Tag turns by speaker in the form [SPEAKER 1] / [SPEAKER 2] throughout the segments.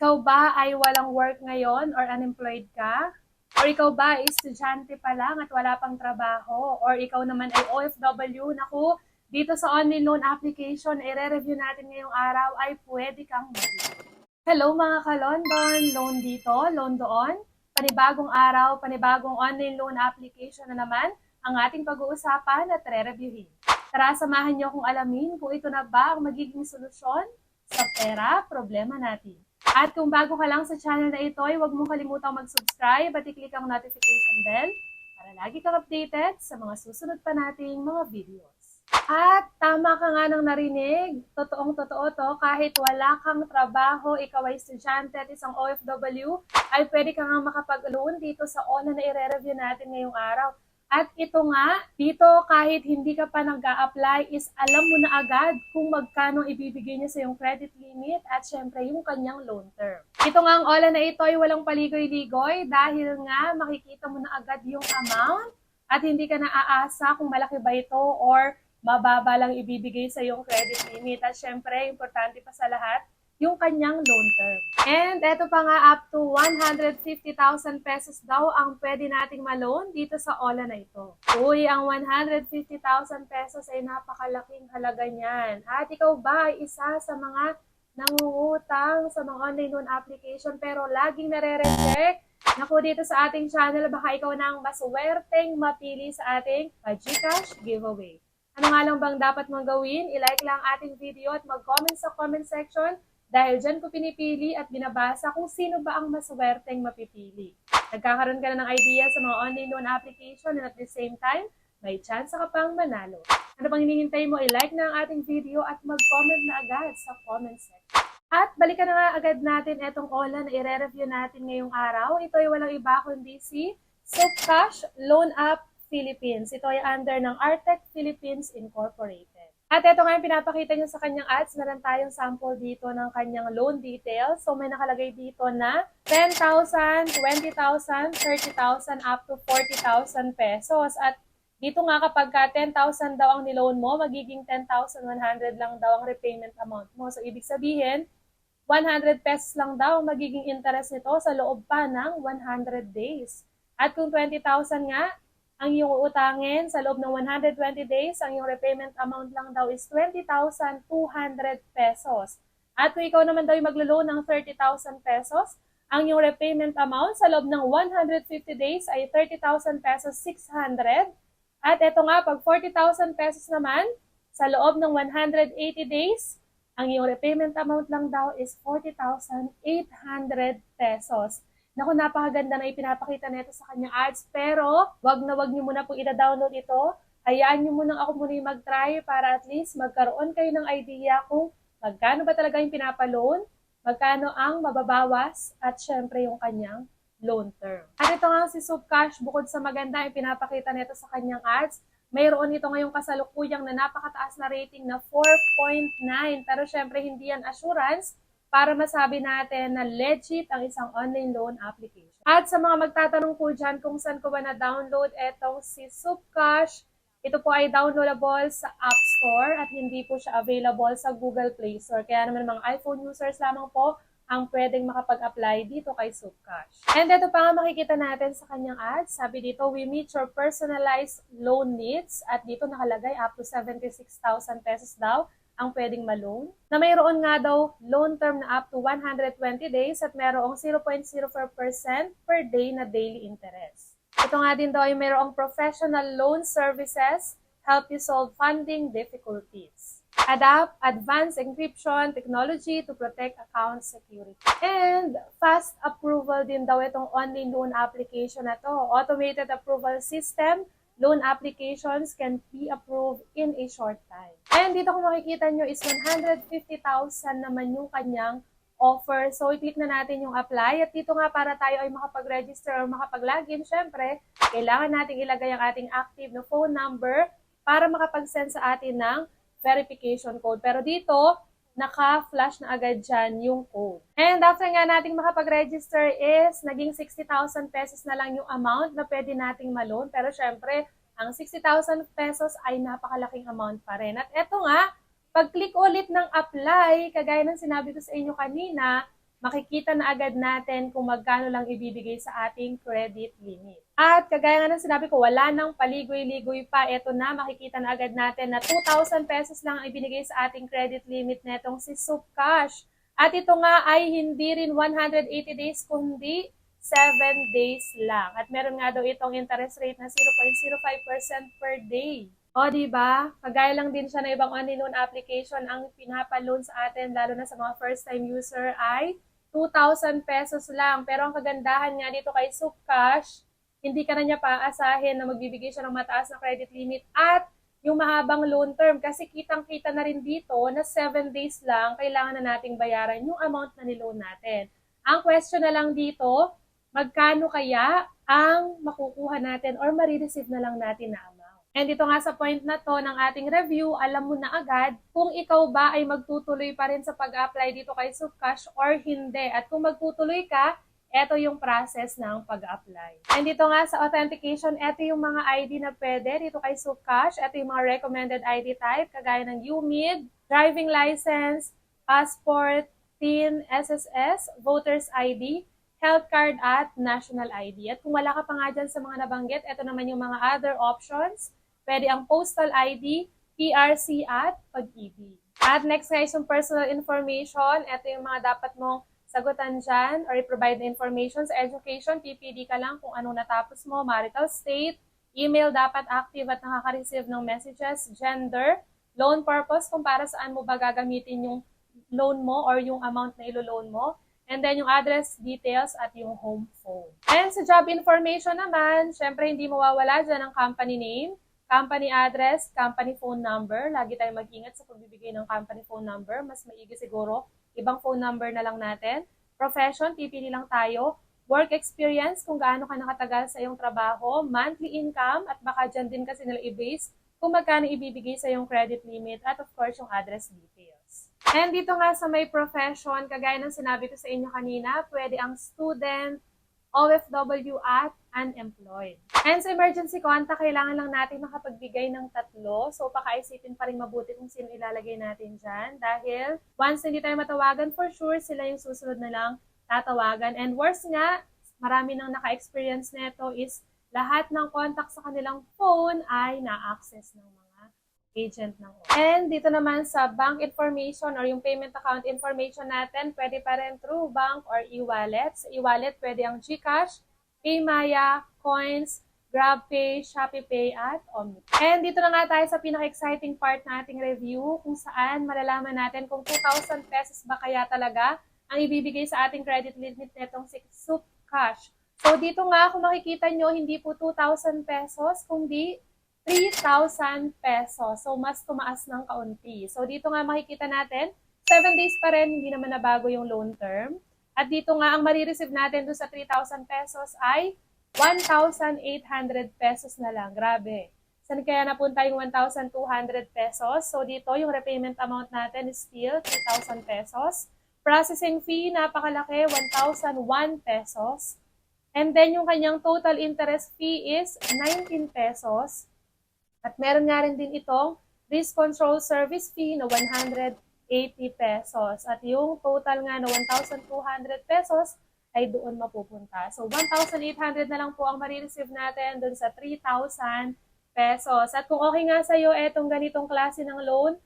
[SPEAKER 1] Ikaw ba ay walang work ngayon or unemployed ka? Or ikaw ba ay estudyante pa lang at wala pang trabaho? Or ikaw naman ay OFW? Naku, dito sa online loan application na i-review natin ngayong araw ay pwede kang mag-loan. Hello mga ka-London, loan dito, loan doon. Panibagong araw, panibagong online loan application na naman ang ating pag-uusapan at re-reviewin. Tara, samahan niyo akong alamin kung ito na ba ang magiging solusyon sa pera problema natin. At kung bago ka lang sa channel na ito, ay huwag mong kalimutang mag-subscribe at i-click ang notification bell para lagi kang updated sa mga susunod pa nating mga videos. At tama ka nga nang narinig, totoong-totoo to, kahit wala kang trabaho, ikaw ay estudyante at isang OFW, ay pwede ka nga makapag-loan dito sa online na i-review natin ngayong araw. At ito nga, dito kahit hindi ka pa nag-a-apply is alam mo na agad kung magkano ibibigay niya sa yung credit limit at syempre yung kanyang loan term. Ito nga ang online na ito ay walang paligoy-ligoy dahil nga makikita mo na agad yung amount at hindi ka na aasa kung malaki ba ito or mababa lang ibibigay sa yung credit limit. At syempre, importante pa sa lahat, yung kanyang loan term. And eto pa nga, up to 150,000 pesos daw ang pwede nating ma-loan dito sa OLA na ito. Uy, ang 150,000 pesos ay napakalaking halaga niyan. At ikaw ba ay isa sa mga nangungutang sa mga online loan application pero laging nare-reject? Naku, dito sa ating channel, baka ikaw na ang maswerteng mapili sa ating GCash giveaway. Ano nga lang bang dapat mong gawin? I-like lang ating video at mag-comment sa comment section dahil dyan ko pinipili at binabasa kung sino ba ang maswerteng mapipili. Nagkakaroon ka na ng idea sa mga online loan application and at the same time, may chance ka pang manalo. Ano pang hinihintay mo? I-like na ang ating video at mag-comment na agad sa comment section. At balikan na nga agad natin itong OLA na i-review natin ngayong araw. Ito ay walang iba kundi si Soapcash Loan App Philippines. Ito ay under ng Artec Philippines Incorporated. At ito nga yung pinapakita niya sa kanyang ads. Meron tayong sample dito ng kanyang loan details. So may nakalagay dito na 10,000, 20,000, 30,000 up to 40,000 pesos. At dito nga kapag ka 10,000 daw ang niloan mo, magiging 10,100 lang daw ang repayment amount mo. So ibig sabihin, 100 pesos lang daw ang magiging interest nito sa loob pa ng 100 days. At kung 20,000 nga, ang iyong uutangin sa loob ng 120 days, ang iyong repayment amount lang daw is 20,200 pesos. At kung ikaw naman daw yung maglo-loan ng 30,000 pesos, ang iyong repayment amount sa loob ng 150 days ay 30,000 pesos 600. At eto nga, pag 40,000 pesos naman, sa loob ng 180 days, ang iyong repayment amount lang daw is 40,800 pesos. Naku, napakaganda na ipinapakita nito sa kanyang ads, pero wag niyo muna po ida-download ito. Hayaan niyo muna ako muna yung mag-try para at least magkaroon kayo ng idea kung magkano ba talaga yung pinapaloan, magkano ang mababawas, at syempre yung kanyang loan term. At ito nga si Soapcash, bukod sa maganda yung pinapakita nito sa kanyang ads, mayroon ito ngayong kasalukuyang na napakataas na rating na 4.9. Pero syempre hindi yan assurance para masabi natin na legit ang isang online loan application. At sa mga magtatanong po dyan kung saan ko ba na-download etong si Soapcash, ito po ay downloadable sa App Store at hindi po siya available sa Google Play Store. Kaya naman mga iPhone users lamang po ang pwedeng makapag-apply dito kay Soapcash. And ito pa nga makikita natin sa kanyang ads. Sabi dito, we meet your personalized loan needs. At dito nakalagay up to 76,000 pesos daw ang pwedeng ma-loan. Na mayroon nga daw loan term na up to 120 days at mayroong 0.04% per day na daily interest. Ito nga din daw ay mayroong professional loan services, help you solve funding difficulties. Adapt advanced encryption technology to protect account security. And fast approval din daw itong online loan application na to. Automated approval system, loan applications can be approved in a short time. And dito kung makikita nyo is 150,000 naman yung kanyang offer. So, i-click na natin yung apply. At dito nga para tayo ay makapag-register o makapag-login, syempre, kailangan natin ilagay ang ating active na phone number para makapag-send sa atin ng verification code. Pero dito, naka-flash na agad dyan yung code. And after nga nating makapag-register is, naging 60,000 pesos na lang yung amount na pwede nating ma-loan. Pero syempre, ang 60,000 pesos ay napakalaking amount pa rin. At eto nga, pag-click ulit ng apply, kagaya ng sinabi ko sa inyo kanina, makikita na agad natin kung magkano lang ibibigay sa ating credit limit. At kagaya nga ng sinabi ko, wala nang paligoy-ligoy pa. Ito na, makikita na agad natin na 2,000 pesos lang ang ibinigay sa ating credit limit netong si Subcash. At ito nga ay hindi rin 180 days, kundi 7 days lang. At meron nga daw itong interest rate na 0.05% per day. O, diba? Kagaya lang din siya na ibang online loan application, ang pinapaloan sa atin, lalo na sa mga first-time user, ay 2,000 pesos lang. Pero ang kagandahan nga dito kay Subcash, hindi ka na niya paaasahin na magbibigay siya ng mataas na credit limit at yung mahabang loan term. Kasi kitang-kita na rin dito na 7 days lang, kailangan na nating bayaran yung amount na niloan natin. Ang question na lang dito, magkano kaya ang makukuha natin or marireceive na lang natin na amount? And dito nga sa point na to ng ating review, alam mo na agad kung ikaw ba ay magtutuloy pa rin sa pag-apply dito kay Subcash or hindi. At kung magtutuloy ka, ito yung process ng pag-apply. And dito nga sa authentication, ito yung mga ID na pwede dito kay Subcash. Ito yung mga recommended ID type, kagaya ng UMID, driving license, passport, TIN, SSS, voter's ID, health card, at national ID. At kung wala ka pa nga dyan sa mga nabanggit, ito naman yung mga other options. Pwede ang postal ID, PRC, at pag-ibig. At next guys, yung personal information. Ito yung mga dapat mong sagutan dyan or i-provide na information sa education. PPD ka lang kung anong natapos mo, marital state, email dapat active at nakaka-receive ng messages, gender, loan purpose kung para saan mo ba gagamitin yung loan mo or yung amount na ilo-loan mo. And then yung address details at yung home phone. And sa job information naman, syempre hindi mawawala dyan ang company name, company address, company phone number. Lagi tayong mag-ingat sa pagbibigay ng company phone number. Mas maigi siguro, ibang phone number na lang natin. Profession, pipili lang tayo. Work experience, kung gaano ka nakatagal sa iyong trabaho. Monthly income, at baka dyan din kasi nila i-base kung magkano ibibigay sa iyong credit limit. At of course, yung address details. And dito nga sa may profession, kagaya ng sinabi ko sa inyo kanina, pwede ang student, OFW, at unemployed. And sa emergency contact, kailangan lang natin makapagbigay ng 3. So, pakaisipin pa rin mabuti kung sino ilalagay natin dyan. Dahil once hindi tayo matawagan, for sure, sila yung susunod na lang tatawagan. And worse nga, marami nang naka-experience nito is lahat ng contact sa kanilang phone ay na-access ng mga agent ng OFW. And dito naman sa bank information or yung payment account information natin, pwede pa rin through bank or e-wallet. Sa e-wallet, pwede ang GCash, PayMaya, Coins, GrabPay, ShopeePay, at Omni. And dito na nga tayo sa pinaka-exciting part na ating review kung saan malalaman natin kung 2,000 pesos ba kaya talaga ang ibibigay sa ating credit limit netong si Subcash. So dito nga kung makikita nyo, hindi po 2,000 pesos, kundi 3,000 pesos. So, mas tumaas ng kaunti. So, dito nga makikita natin, 7 days pa rin, hindi naman nabago yung loan term. At dito nga, ang marireceive natin doon sa 3,000 pesos ay 1,800 pesos na lang. Grabe. Saan kaya napunta yung 1,200 pesos? So, dito, yung repayment amount natin is still 3,000 pesos. Processing fee, napakalaki, 1,001 pesos. And then, yung kanyang total interest fee is 19 pesos. At meron nga rin din itong risk control service fee na 180 pesos. At yung total nga na 1,200 pesos ay doon mapupunta. So, 1,800 na lang po ang marireceive natin doon sa 3,000 pesos. At kung okay nga sa'yo etong ganitong klase ng loan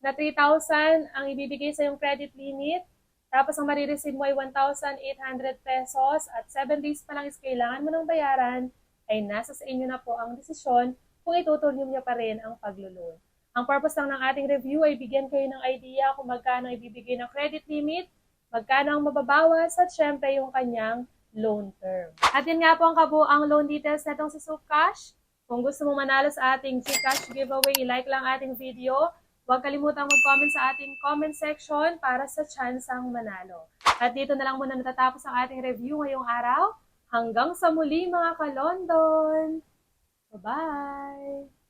[SPEAKER 1] na 3,000 ang ibibigay sa yung credit limit, tapos ang marireceive mo ay 1,800 pesos at 7 days pa lang is kailangan mo ng bayaran, ay nasa sa inyo na po ang desisyon kung itutuloy niyo pa rin ang paglo-loan. Ang purpose lang ng ating review ay bigyan kayo ng idea kung magkano ibibigay ng credit limit, magkano ang mababawas, at syempre yung kanyang loan term. At yun nga po ang kabuang loan details netong si Subcash. Kung gusto mo manalo sa ating GCash giveaway, i-like lang ating video. Huwag kalimutang mag-comment sa ating comment section para sa tsansang manalo. At dito na lang muna natatapos ang ating review ngayong araw. Hanggang sa muli mga ka-London! Bye-bye!